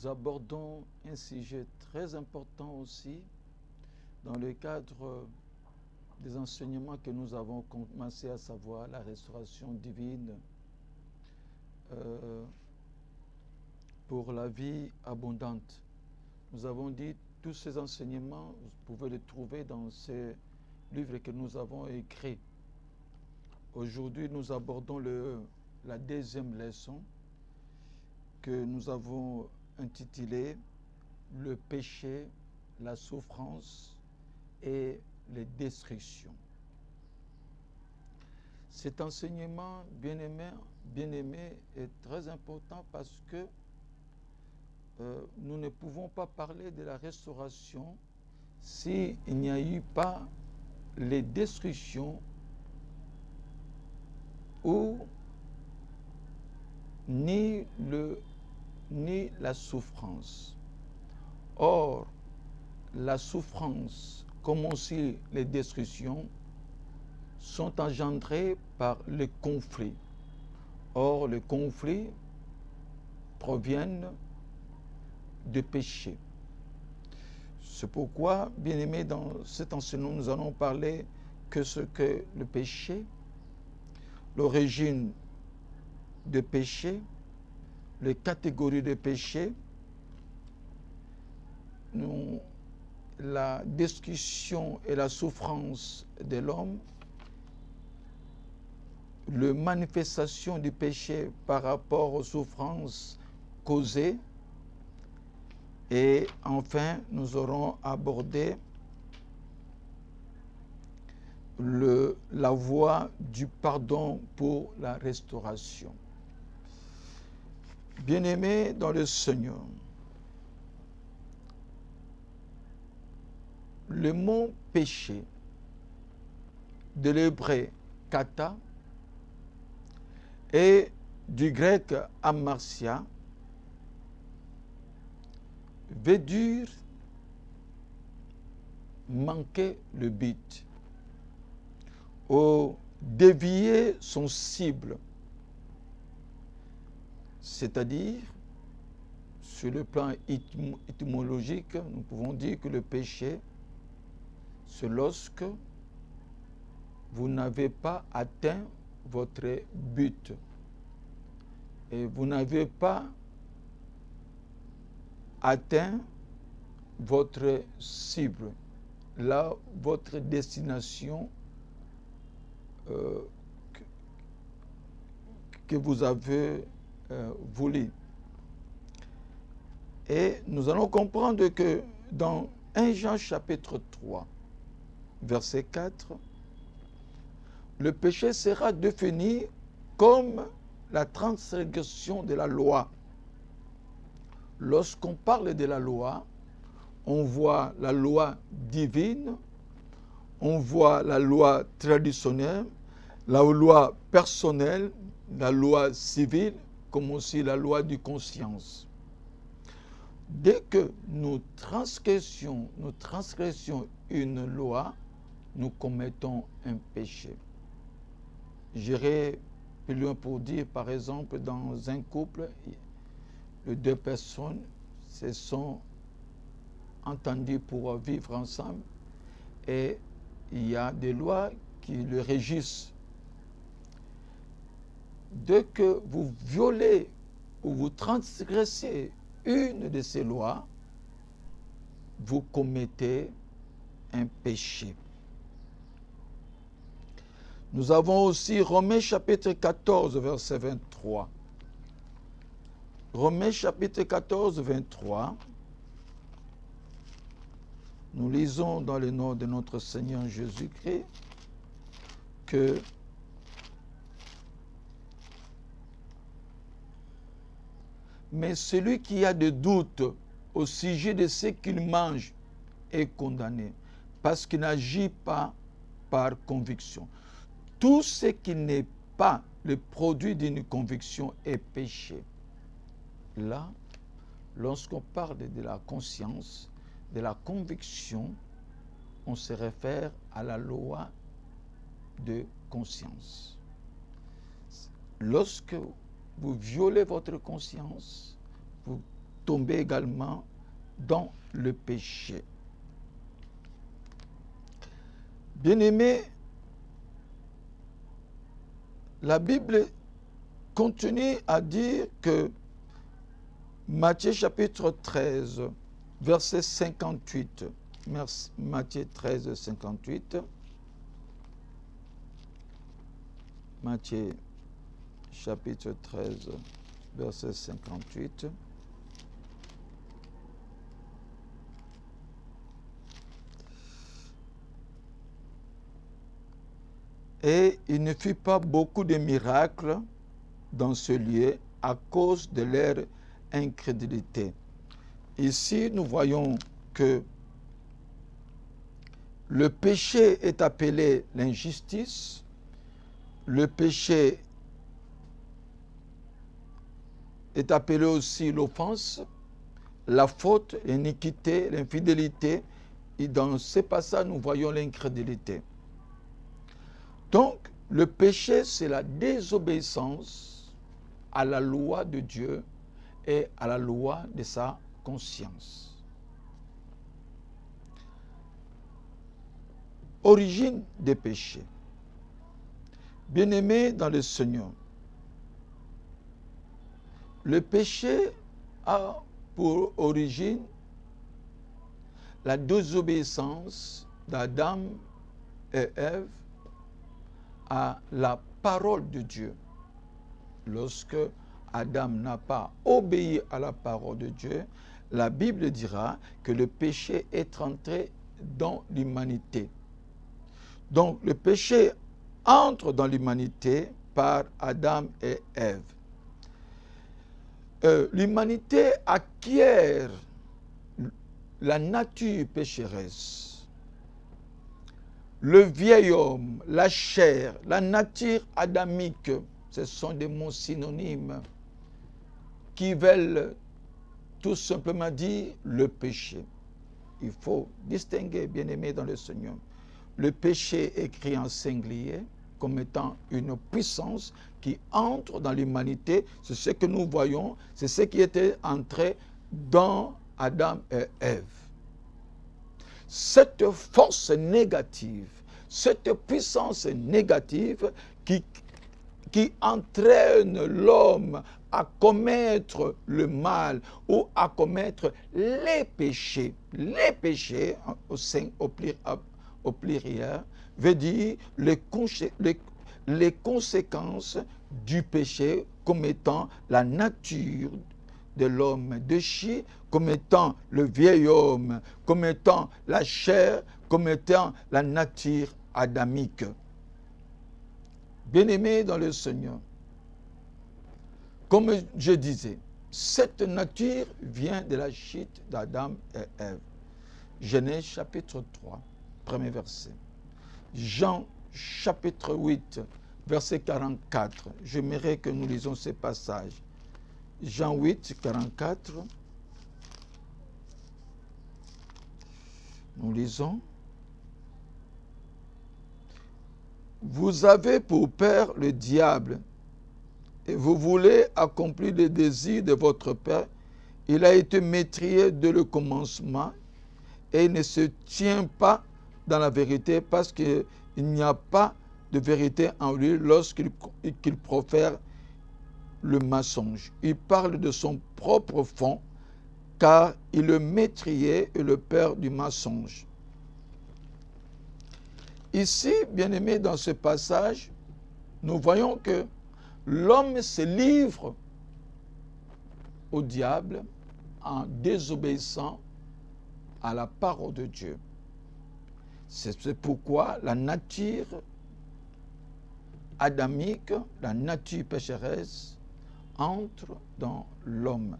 nous abordons un sujet très important aussi dans le cadre des enseignements que nous avons commencé à savoir, la restauration divine pour la vie abondante. Nous avons dit tous ces enseignements, vous pouvez les trouver dans ces livres que nous avons écrits. Aujourd'hui, nous abordons la deuxième leçon que nous avons intitulée « Le péché, la souffrance et les destructions ». Cet enseignement, bien-aimé, est très important parce que nous ne pouvons pas parler de la restauration s'il n'y a eu pas les destructions ou ni la souffrance. Or, la souffrance, comme aussi les destructions, sont engendrées par les conflits. Or, les conflits proviennent de péché. C'est pourquoi, bien-aimés, dans cet enseignement, nous allons parler que ce que le péché, l'origine de péché, les catégories de péché, la discussion et la souffrance de l'homme, la manifestation du péché par rapport aux souffrances causées, et enfin, nous aurons abordé la voie du pardon pour la restauration. Bien-aimés dans le Seigneur, le mot péché de l'hébreu kata et du grec amartia veut dire manquer le but ou dévier son cible. C'est-à-dire, sur le plan étymologique, nous pouvons dire que le péché, c'est lorsque vous n'avez pas atteint votre but et vous n'avez pas atteint votre cible, là, votre destination que vous avez voulu. Et nous allons comprendre que dans 1 Jean chapitre 3, verset 4, le péché sera défini comme la transgression de la loi. Lorsqu'on parle de la loi, on voit la loi divine, on voit la loi traditionnelle, la loi personnelle, la loi civile, comme aussi la loi de conscience. Dès que nous transgressions une loi, nous commettons un péché. J'irai plus loin pour dire, par exemple, dans un couple, les deux personnes se sont entendues pour vivre ensemble et il y a des lois qui le régissent. Dès que vous violez ou vous transgressez une de ces lois, vous commettez un péché. Nous avons aussi Romains chapitre 14, verset 23. Romains chapitre 14, 23. Nous lisons dans le nom de notre Seigneur Jésus-Christ que mais celui qui a des doutes au sujet de ce qu'il mange est condamné parce qu'il n'agit pas par conviction. Tout ce qui n'est pas le produit d'une conviction est péché. Là, lorsqu'on parle de la conscience, de la conviction, on se réfère à la loi de conscience. Lorsque vous violez votre conscience, vous tombé également dans le péché. Bien-aimés, la Bible continue à dire que Matthieu chapitre 13, verset 58, Matthieu 13, 58, Matthieu chapitre 13, verset 58, et il ne fit pas beaucoup de miracles dans ce lieu à cause de leur incrédulité. Ici, nous voyons que le péché est appelé l'injustice, le péché est appelé aussi l'offense, la faute, l'iniquité, l'infidélité, et dans ces passages, nous voyons l'incrédulité. Donc, le péché, c'est la désobéissance à la loi de Dieu et à la loi de sa conscience. Origine des péchés. Bien-aimés dans le Seigneur, le péché a pour origine la désobéissance d'Adam et Ève à la parole de Dieu. Lorsque Adam n'a pas obéi à la parole de Dieu, la Bible dira que le péché est entré dans l'humanité. Donc le péché entre dans l'humanité par Adam et Ève. L'humanité acquiert la nature pécheresse. Le vieil homme, la chair, la nature adamique, ce sont des mots synonymes qui veulent tout simplement dire le péché. Il faut distinguer, bien-aimés dans le Seigneur, le péché écrit en singulier comme étant une puissance qui entre dans l'humanité. C'est ce que nous voyons, c'est ce qui était entré dans Adam et Ève. Cette force négative, cette puissance négative qui entraîne l'homme à commettre le mal ou à commettre les péchés au pluriel, veut dire les conséquences du péché comme étant la nature de l'homme déchu, comme étant le vieil homme, comme étant la chair, comme étant la nature adamique. Bien-aimés dans le Seigneur, comme je disais, cette nature vient de la chute d'Adam et Ève. Genèse chapitre 3, premier verset. Jean chapitre 8, verset 44. J'aimerais que nous lisions ces passages. Jean 8, 44. Nous lisons. Vous avez pour père le diable, et vous voulez accomplir les désirs de votre père. Il a été meurtrier dès le commencement, et il ne se tient pas dans la vérité, parce qu'il n'y a pas de vérité en lui lorsqu'il profère le mensonge. Il parle de son propre fond, car il est meurtrier et le père du mensonge. Ici, bien-aimés, dans ce passage, nous voyons que l'homme se livre au diable en désobéissant à la parole de Dieu. C'est pourquoi la nature adamique, la nature pécheresse, entre dans l'homme.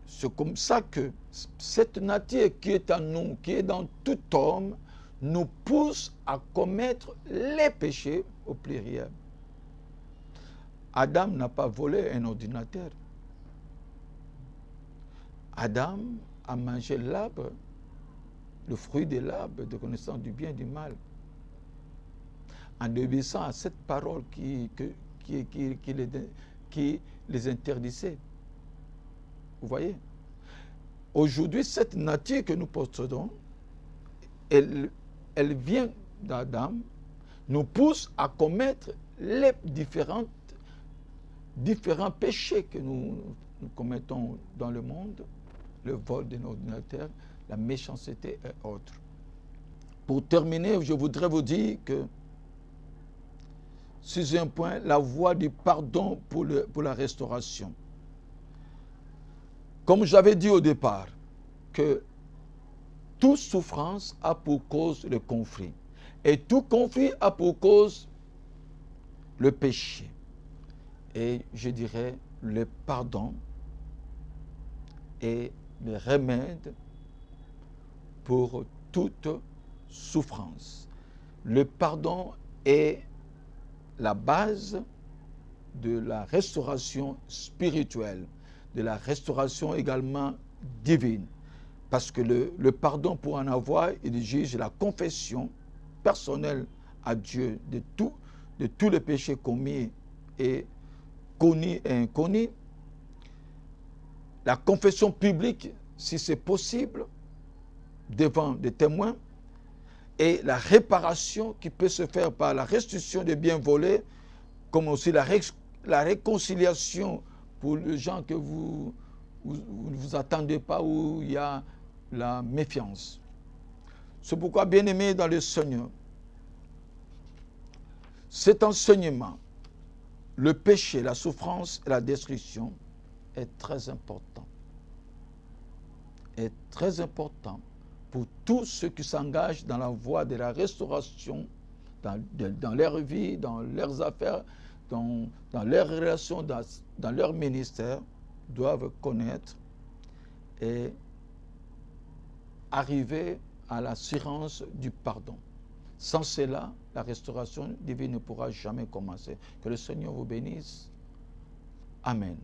C'est comme ça que cette nature qui est en nous, qui est dans tout homme, nous pousse à commettre les péchés au pluriel. Adam n'a pas volé un ordinateur. Adam a mangé l'arbre, le fruit de l'arbre de connaissance du bien et du mal, en obéissant à cette parole qui les interdisait. Vous voyez? Aujourd'hui, cette nature que nous possédons, elle vient d'Adam, nous pousse à commettre les différents péchés que nous commettons dans le monde, le vol d'un ordinateur, la méchanceté et autres. Pour terminer, je voudrais vous dire que, sur un point, la voie du pardon pour la restauration. Comme j'avais dit au départ, que toute souffrance a pour cause le conflit. Et tout conflit a pour cause le péché. Et je dirais le pardon est le remède pour toute souffrance. Le pardon est la base de la restauration spirituelle, de la restauration également divine. Parce que le pardon, pour en avoir, il exige la confession personnelle à Dieu de tous les péchés commis et connus et inconnus. La confession publique, si c'est possible, devant des témoins. Et la réparation qui peut se faire par la restitution des biens volés, comme aussi la réconciliation pour les gens que vous ne vous attendez pas, où il y a la méfiance. C'est pourquoi, bien-aimés dans le Seigneur, cet enseignement, le péché, la souffrance et la destruction, est très important. Est très important pour tous ceux qui s'engagent dans la voie de la restauration, dans leur vie, dans leurs affaires, dans leurs relations, dans leur ministère, doivent connaître et arriver à l'assurance du pardon. Sans cela, la restauration divine ne pourra jamais commencer. Que le Seigneur vous bénisse. Amen.